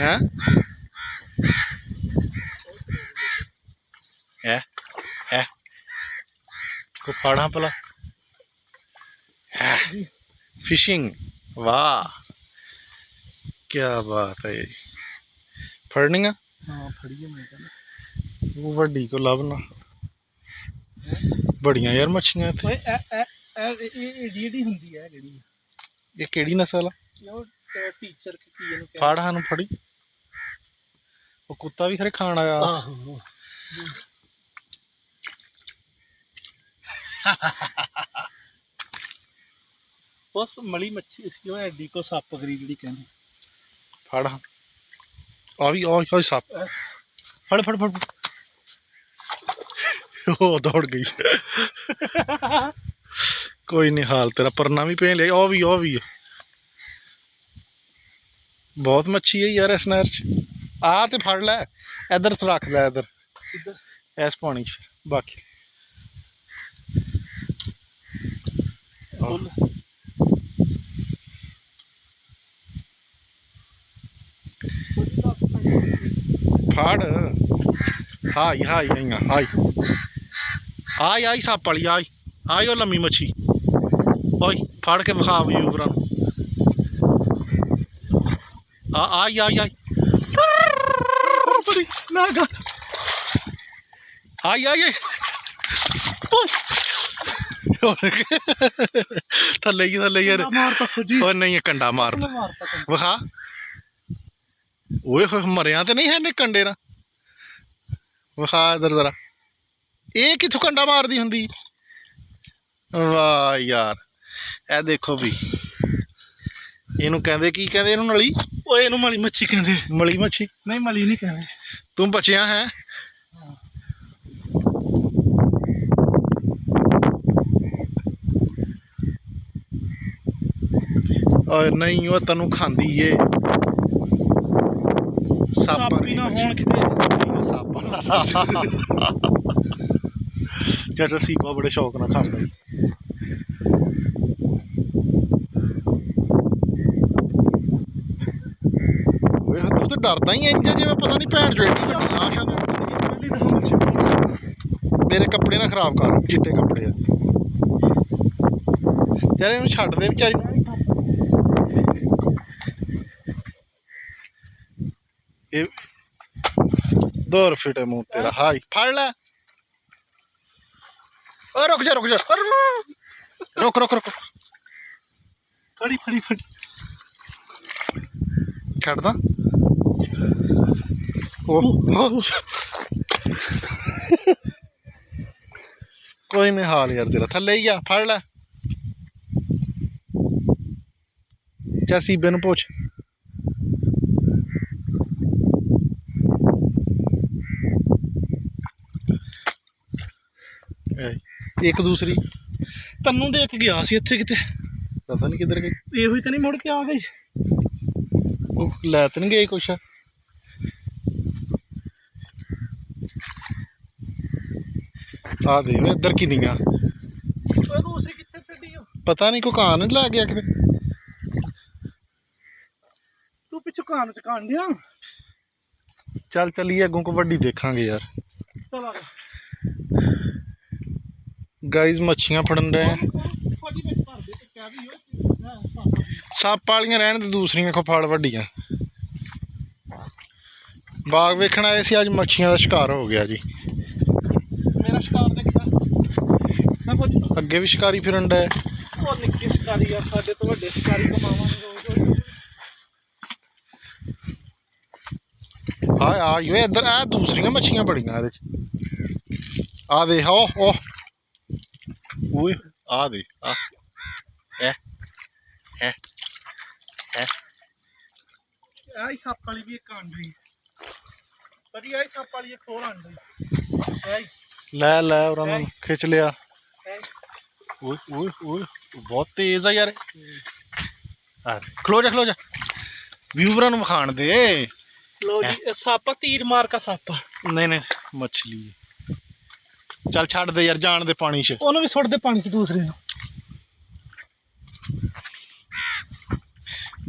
है है को फाड़ा भला है फिशिंग। वाह क्या बात है। फड़नी है हाँ फड़िए मैं वो वड्डी को लभना बड़ियां यार मच्छियां इत्थे। ਜਿਹੜੀ ਹੁੰਦੀ ਹੈ ਜਿਹੜੀ ये केड़ी नस्ल आ? ਉਹ ਟੀਚਰ ਕੀ ਇਹਨੂੰ ਫੜ ਸਾਨੂੰ ਫੜੀ ਉਹ ਕੁੱਤਾ ਵੀ ਖਰੇ ਖਾਣ ਆਇਆ। ਆਹੋ ਬਸ ਮਲੀ ਮੱਛੀ ਸੀ ਉਹ ਐਡੀ ਕੋ ਸੱਪ ਗਰੀ ਜਿਹੜੀ ਕਹਿੰਦੇ। ਫੜ ਆ ਵੀ ਆ ਸੱਪ ਫੜ ਫੜ ਫੜ ਉਹ ਦੌੜ ਗਈ। कोई नहीं हाल तेरा परना भी भें लिया। आ भी बहुत मच्छी है यार इस नहर च। आ ते फड़ लै इधर रख लै इधर इस पानी च बाकी फड़ हाई हाई हाई आई आई सप वाली आई आई वो लम्मी मच्छी ओए फड़ के विखा व्यूवरां आई आई आई आई आई थले यार नहीं कंडा मार विखा ओए मरिया तो नहीं है कंडे ना विखा इधर जरा ये किथों कंडा मार दी हुंदी। वाह यार ए देखो भी इनू कहंदे की कहंदे इनू नली ओए इनू मली मच्छी कहंदे। मली मच्छी नहीं मली नहीं कहंदे। तू बचिया है और नहीं वो तेनू खांदी है सप भी ना होण किते जट सीपा बड़े शौक ना खाता तू तो डरदा ही इंज जिवें पता नहीं भैन जो एडी लाश आ। मेरे कपड़े ना खराब कर चिट्टे कपड़े यार इन्हू छड्ड दे बेचारी। 2 फीट मुंह तेरा हाई फड़ लै रुक जा रुक फड़ी फड़ी फड़ी छड़ दा कोई नहीं हाल यार तेरा थले ही आ फड़ लै जा सीबे नू पुछ एक दूसरी तन्नू देख गया सी इत्थे किते पता नहीं किधर गई। ਇਹੋ ਹੀ ਤਾਂ ਨਹੀਂ मुड़ के आ गई लै तो नहीं गई कुछ आ दे इधर की नहीं दूसरी कित्थे छड्डी पता नहीं कोई कान लै गया कि तू पिछू कान चकान दिया। चल चलिए अगों को वड्डी देखांगे यार। चल गाइस मच्छियां फड़न रहे हैं सप वालियां रहन दे दूसरियां को फड़ वड्डियां। बाग वेखण आए सी अज मच्छियां का शिकार हो गया जी। मेरा शिकार देखदा अगे भी शिकारी फिरन डे निक्के शिकारी आ साडे तो वड्डे शिकारी कमावांगे रोज। इधर आ दूसरियां मच्छियां बड़ियां आ दे ओ ओए आ दे आ है आई सप वाली भी एक आंड रही परी आई सप वाली एक और आंड रही लै उन्होंने खिंच लिया। ओए ओए ओए बहुत तेज है यार। खलो जा व्यूवरां नूं विखाण दे। लो जी सप तीर मार का सप नहीं मछली चल छड़ दे यार जान दे पानी च ओनू भी सुट दे पानी च दूसरे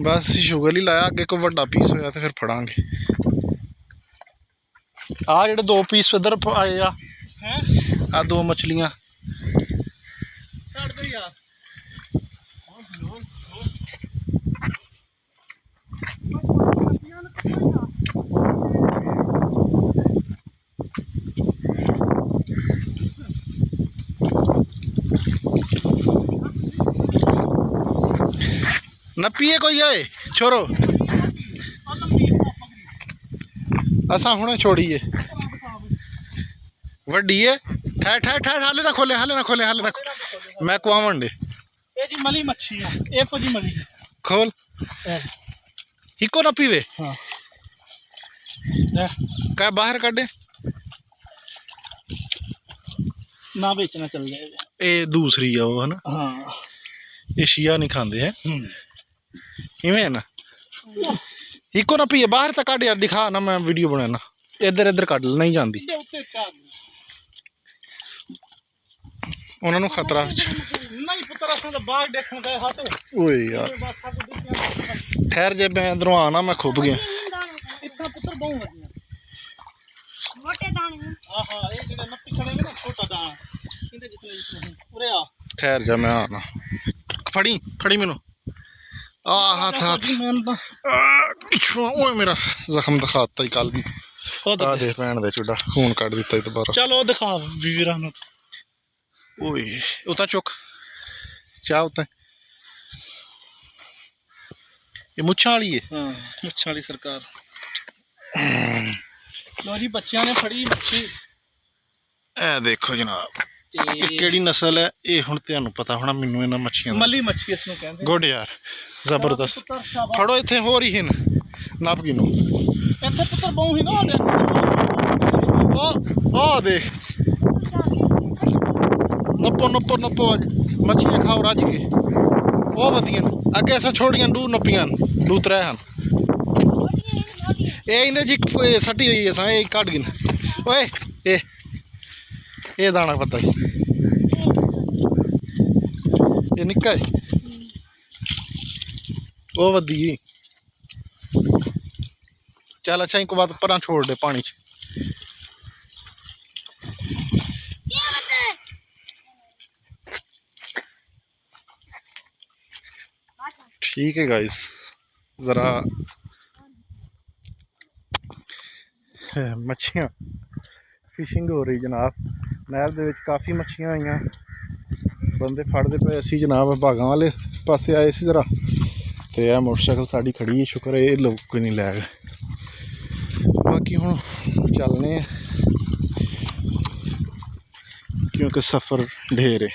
बस ਅਸੀਂ ਸ਼ੂਗਰ ਹੀ ਲਾਇਆ ਅੱਗੇ ਕੋਈ ਵੱਡਾ ਪੀਸ ਹੋਇਆ ਤੇ ਫਿਰ ਫੜਾਂਗੇ ਆ ਜਿਹੜੇ ਦੋ ਪੀਸ ਇੱਧਰ ਆਏ ਆ ਹੈ ਆ ਦੋ ਮਛਲੀਆਂ ਛੱਡ ਦੇ ਯਾਰ नप्पीए कोई आए छोरो असा हुणे छोड़िए वड्डी है ठहर ठहर ठहर हाले ना खोले हाले ना खोले हाले ना मैं कुआवन दे ये जी मली मच्छी है एक जी मली है खोल हिको ना पीवे हाँ क्या बाहर काटे ना बेचना चल जाएगा ये दूसरी है वो है ना हाँ ये शिया नहीं खाते हैं इवें है ना इको ना पीए बाहर तक काट यार दिखा ना मैं वीडियो बनाना इधर इधर काट नहीं जाती उन्होंने खतरा नहीं पुत्र असां दा बाग देखण गए हां ते ओए यार ठहर जे मैं इधरों आना मैं खुब गया इतना पुत्र बहु वधिया मोटे दाने हां हां ये जेड़ा नप्पी खड़ेंगे ना छोटा दाना इंदे जितने पूरे आ ठहर जा मैं आना फड़ी फड़ी मैनू आ हाथ हाथ पिछों ओए मेरा जख्म दिखाता ही कल भी आ दे भैन दे चुड़ा खून कट दिता ही दोबारा चलो दिखा वीरां नु ओए उता चुक चाह उता ये मुच्छां वाली है हां मुच्छां वाली सरकार लो जी बच्चियां ने फड़ी मच्छी ए देखो जनाब ते ਕਿਹੜੀ ਨਸਲ ਹੈ ਇਹ ਹੁਣ ਤੁਹਾਨੂੰ ਪਤਾ ਹੋਣਾ ਮੈਨੂੰ ਇਹਨਾਂ ਮੱਛੀਆਂ ਦਾ ਮੱਲੀ ਮੱਛੀ ਇਸ ਨੂੰ ਕਹਿੰਦੇ ਗੁੱਡ ਯਾਰ ਜ਼ਬਰਦਸਤ ਫੜੋ ਇੱਥੇ ਹੋਰ ਹੀ ਹਨ ਨੱਪ ਗਿਨੋ ਇੱਥੇ ਪੁੱਤਰ ਬਹੁ ਹੀ ਨਾ ਉਹ ਦੇਖ ਨੱਪੋ ਨੱਪੋ ਨੱਪੋ ਮੱਛੀਆਂ ਖਾਓ ਰੱਜ ਕੇ ਉਹ ਵਧੀਆਂ ਅੱਗੇ ਅਸਾਂ ਛੋੜੀਆਂ ਦੂ ਨੱਪੀਆਂ ਦੂ ਤਰੇ ਹਨ ਇਹ ਇਹਦੇ ਜੀ ਸੱਟੀ ਹੋਈ ਅਸਾਂ ਇਹ ਕੱਢ ਗਿਨ ਓਏ ਇਹ दाना पता ही ये निक्का है वो वधी चल अच्छा इनको बात पर छोड़ दे पानी च ठीक है गाइस जरा मच्छियाँ फिशिंग हो रही जनाब नहर ਦੇ ਵਿੱਚ ਕਾਫੀ ਮੱਛੀਆਂ ਆਈਆਂ ਬੰਦੇ ਫੜਦੇ ਪਏ ਅਸੀਂ ਜਨਾਬ ਭਾਗਾਂ ਵਾਲੇ ਪਾਸੇ ਆਏ ਸੀ ਜ਼ਰਾ ਤੇ ਇਹ ਮੋਟਰਸਾਈਕਲ ਸਾਡੀ ਖੜੀ ਹੈ ਸ਼ੁਕਰ ਇਹ ਲੋਕ ਕੋਈ ਨਹੀਂ ਲੈ ਗਏ ਬਾਕੀ ਹੁਣ ਚੱਲਨੇ ਆ ਕਿਉਂਕਿ ਸਫ਼ਰ ਢੇਰ ਹੈ